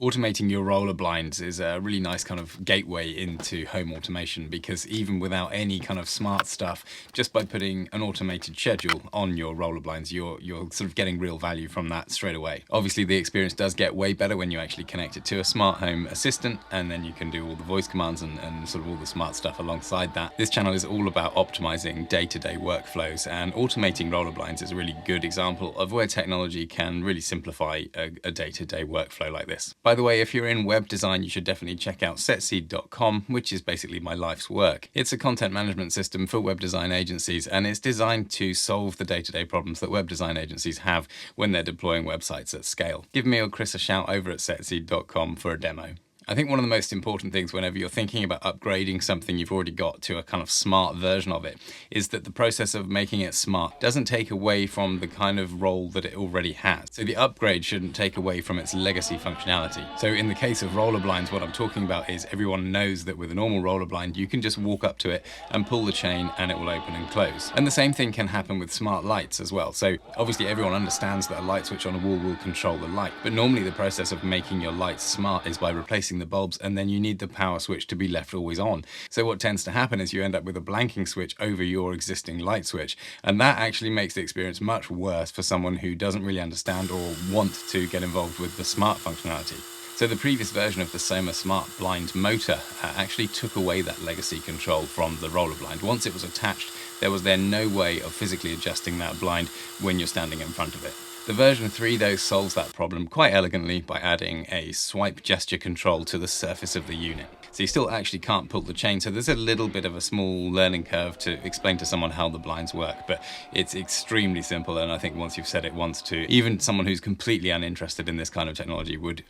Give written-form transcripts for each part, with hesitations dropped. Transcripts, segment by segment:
Automating your roller blinds is a really nice kind of gateway into home automation, because even without any kind of smart stuff, just by putting an automated schedule on your roller blinds, you're sort of getting real value from that straight away. Obviously, the experience does get way better when you actually connect it to a smart home assistant, and then you can do all the voice commands and sort of all the smart stuff alongside that. This channel is all about optimizing day-to-day workflows, and automating roller blinds is a really good example of where technology can really simplify a day-to-day workflow like this. By the way, if you're in web design, you should definitely check out SetSeed.com, which is basically my life's work. It's a content management system for web design agencies, and it's designed to solve the day-to-day problems that web design agencies have when they're deploying websites at scale. Give me or Chris a shout over at SetSeed.com for a demo. I think one of the most important things whenever you're thinking about upgrading something you've already got to a kind of smart version of it is that the process of making it smart doesn't take away from the kind of role that it already has. So the upgrade shouldn't take away from its legacy functionality. So in the case of roller blinds, what I'm talking about is everyone knows that with a normal roller blind, you can just walk up to it and pull the chain and it will open and close. And the same thing can happen with smart lights as well. So obviously everyone understands that a light switch on a wall will control the light, but normally the process of making your lights smart is by replacing the bulbs, and then you need the power switch to be left always on. So what tends to happen is you end up with a blanking switch over your existing light switch, and that actually makes the experience much worse for someone who doesn't really understand or want to get involved with the smart functionality. So the previous version of the Soma Smart Blind motor actually took away that legacy control from the roller blind. Once it was attached, there was then no way of physically adjusting that blind when you're standing in front of it. The version 3 though solves that problem quite elegantly by adding a swipe gesture control to the surface of the unit. So you still actually can't pull the chain, so there's a little bit of a small learning curve to explain to someone how the blinds work, but it's extremely simple, and I think once you've said it once to even someone who's completely uninterested in this kind of technology would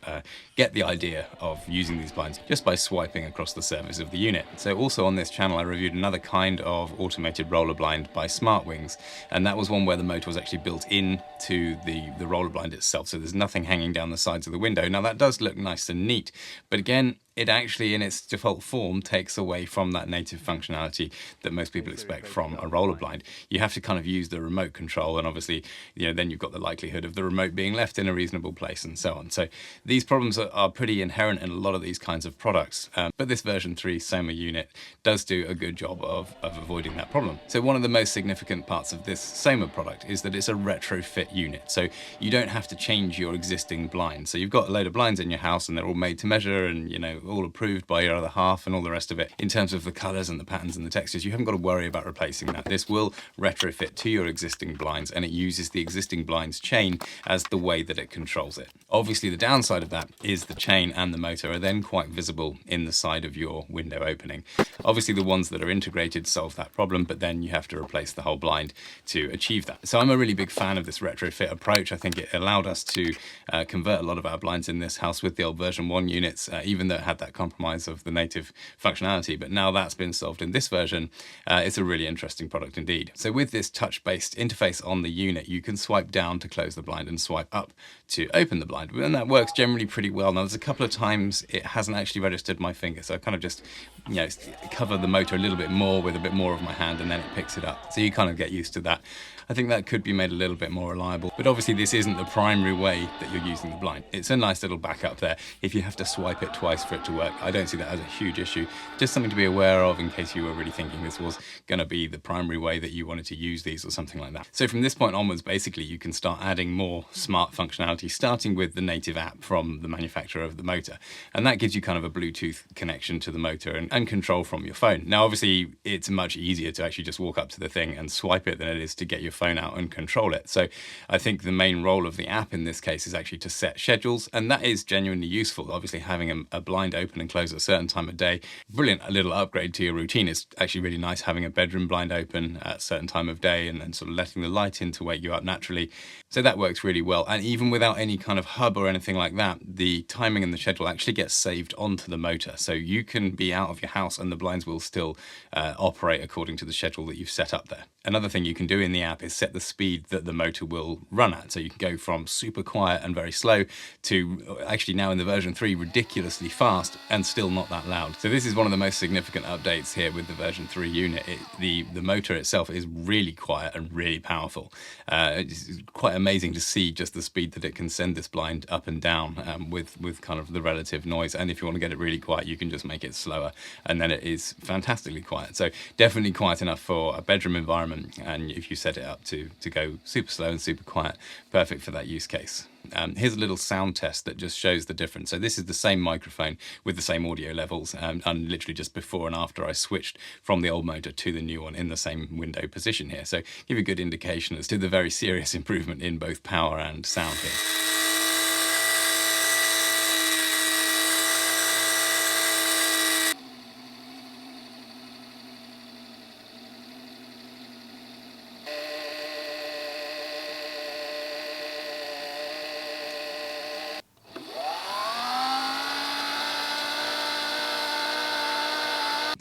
get the idea of using these blinds just by swiping across the surface of the unit. So also on this channel I reviewed another kind of automated roller blind by SmartWings, and that was one where the motor was actually built into the roller blind itself, so there's nothing hanging down the sides of the window. Now that does look nice and neat, but again, it actually in its default form takes away from that native functionality that most people expect from a roller blind. You have to kind of use the remote control, and obviously, then you've got the likelihood of the remote being left in a reasonable place and so on. So these problems are pretty inherent in a lot of these kinds of products, but this version 3 Soma unit does do a good job of avoiding that problem. So one of the most significant parts of this Soma product is that it's a retrofit unit. So you don't have to change your existing blinds. So you've got a load of blinds in your house and they're all made to measure and, all approved by your other half and all the rest of it in terms of the colors and the patterns and the textures. You haven't got to worry about replacing that. This will retrofit to your existing blinds, and it uses the existing blinds chain as the way that it controls it. Obviously the downside of that is the chain and the motor are then quite visible in the side of your window opening. Obviously the ones that are integrated solve that problem, but then you have to replace the whole blind to achieve that. So I'm a really big fan of this retrofit approach. I think it allowed us to convert a lot of our blinds in this house with the old version 1 units, even though it had that compromise of the native functionality, but now that's been solved in this version. It's a really interesting product indeed. So with this touch-based interface on the unit, you can swipe down to close the blind and swipe up to open the blind, and that works generally pretty well. Now there's a couple of times it hasn't actually registered my finger, so I kind of just cover the motor a little bit more with a bit more of my hand, and then it picks it up. So you kind of get used to that. I think that could be made a little bit more reliable, but obviously this isn't the primary way that you're using the blind. It's a nice little backup there. If you have to swipe it twice for it to work, I don't see that as a huge issue. Just something to be aware of in case you were really thinking this was going to be the primary way that you wanted to use these or something like that. So from this point onwards, basically you can start adding more smart functionality, starting with the native app from the manufacturer of the motor, and that gives you kind of a Bluetooth connection to the motor and control from your phone. Now obviously it's much easier to actually just walk up to the thing and swipe it than it is to get your phone out and control it. So I think the main role of the app in this case is actually to set schedules, and that is genuinely useful. Obviously having a blind open and close at a certain time of day, brilliant, a little upgrade to your routine. It's actually really nice having a bedroom blind open at a certain time of day and then sort of letting the light in to wake you up naturally. So that works really well, and even without any kind of hub or anything like that, the timing and the schedule actually gets saved onto the motor, so you can be out of your house and the blinds will still operate according to the schedule that you've set up there. Another thing you can do in the app up is set the speed that the motor will run at. So you can go from super quiet and very slow to actually now in the version 3 ridiculously fast and still not that loud. So this is one of the most significant updates here with the version 3 unit. The motor itself is really quiet and really powerful. It's quite amazing to see just the speed that it can send this blind up and down with kind of the relative noise. And if you want to get it really quiet, you can just make it slower, and then it is fantastically quiet. So definitely quiet enough for a bedroom environment, and if you set it up to go super slow and super quiet, perfect for that use case. Here's a little sound test that just shows the difference. So this is the same microphone with the same audio levels, and literally just before and after I switched from the old motor to the new one in the same window position here. So give you a good indication as to the very serious improvement in both power and sound here.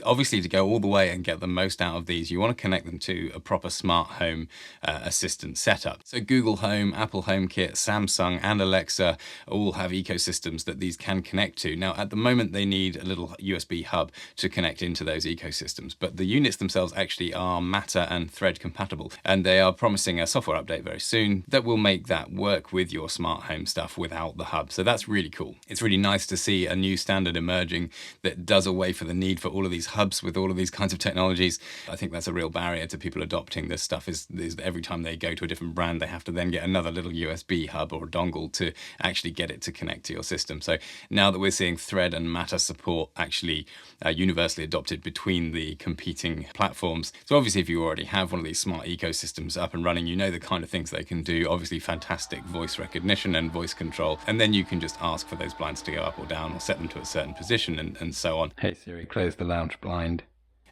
Obviously, to go all the way and get the most out of these, you want to connect them to a proper smart home assistant setup. So Google Home, Apple HomeKit, Samsung and Alexa all have ecosystems that these can connect to. Now, at the moment, they need a little USB hub to connect into those ecosystems, but the units themselves actually are Matter and Thread compatible, and they are promising a software update very soon that will make that work with your smart home stuff without the hub. So that's really cool. It's really nice to see a new standard emerging that does away for the need for all of these hubs with all of these kinds of technologies. I think that's a real barrier to people adopting this stuff, is every time they go to a different brand, they have to then get another little USB hub or a dongle to actually get it to connect to your system. So now that we're seeing Thread and Matter support actually universally adopted between the competing platforms. So obviously if you already have one of these smart ecosystems up and running, you know the kind of things they can do. Obviously fantastic voice recognition and voice control. And then you can just ask for those blinds to go up or down or set them to a certain position and so on. Hey Siri, close the lounge blind.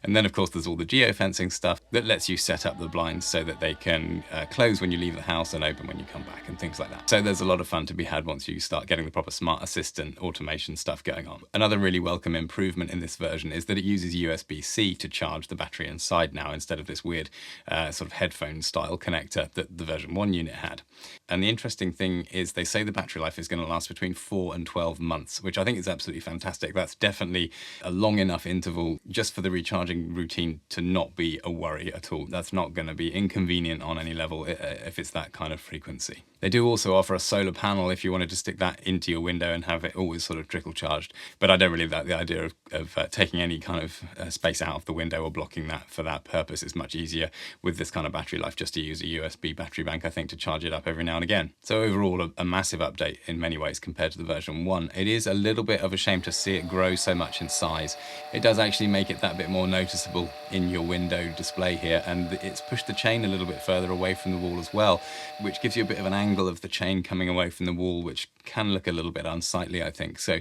And then, of course, there's all the geofencing stuff that lets you set up the blinds so that they can close when you leave the house and open when you come back and things like that. So there's a lot of fun to be had once you start getting the proper smart assistant automation stuff going on. Another really welcome improvement in this version is that it uses USB-C to charge the battery inside now, instead of this weird sort of headphone style connector that the version 1 unit had. And the interesting thing is they say the battery life is going to last between 4 and 12 months, which I think is absolutely fantastic. That's definitely a long enough interval just for the recharging routine to not be a worry at all. That's not going to be inconvenient on any level if it's that kind of frequency. They do also offer a solar panel if you wanted to stick that into your window and have it always sort of trickle charged, but I don't really like the idea of taking any kind of space out of the window or blocking that for that purpose. It's much easier with this kind of battery life just to use a USB battery bank, I think, to charge it up every now and again. So overall, a massive update in many ways compared to the version 1. It is a little bit of a shame to see it grow so much in size. It does actually make it that bit more noticeable in your window display here, and it's pushed the chain a little bit further away from the wall as well, which gives you a bit of an angle of the chain coming away from the wall, which can look a little bit unsightly, I think. So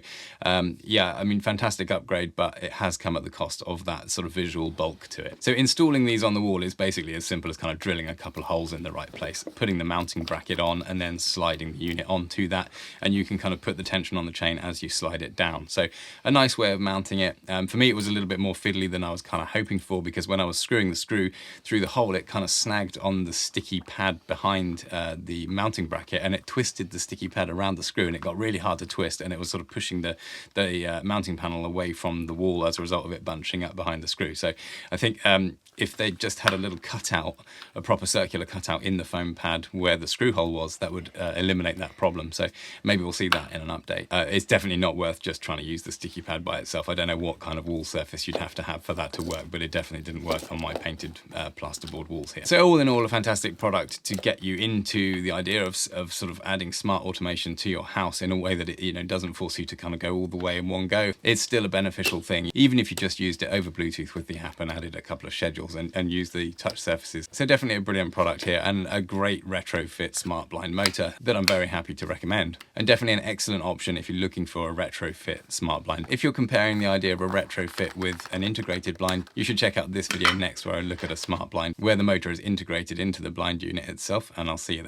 yeah, I mean, fantastic upgrade, but it has come at the cost of that sort of visual bulk to it. So installing these on the wall is basically as simple as kind of drilling a couple of holes in the right place, putting the mounting bracket on and then sliding the unit onto that, and you can kind of put the tension on the chain as you slide it down. So a nice way of mounting it. For me, it was a little bit more fiddly than I was kind of hoping for, because when I was screwing the screw through the hole, it kind of snagged on the sticky pad behind the mounting bracket, and it twisted the sticky pad around the screw, and it got really hard to twist, and it was sort of pushing the mounting panel away from the wall as a result of it bunching up behind the screw. So I think if they just had a little cutout, a proper circular cutout in the foam pad where the screw hole was, that would eliminate that problem. So maybe we'll see that in an update. It's definitely not worth just trying to use the sticky pad by itself. I don't know what kind of wall surface you'd have to have for that to work, but it definitely didn't work on my painted plasterboard walls here. So all in all, a fantastic product to get you into the idea of sort of adding smart automation to your house in a way that it doesn't force you to kind of go all the way in one go. It's still a beneficial thing, even if you just used it over Bluetooth with the app and added a couple of schedules and used the touch surfaces. So definitely a brilliant product here, and a great retrofit smart blind motor that I'm very happy to recommend. And definitely an excellent option if you're looking for a retrofit smart blind. If you're comparing the idea of a retrofit with an integrated blind, you should check out this video next, where I look at a smart blind where the motor is integrated into the blind unit itself, and I'll see you there.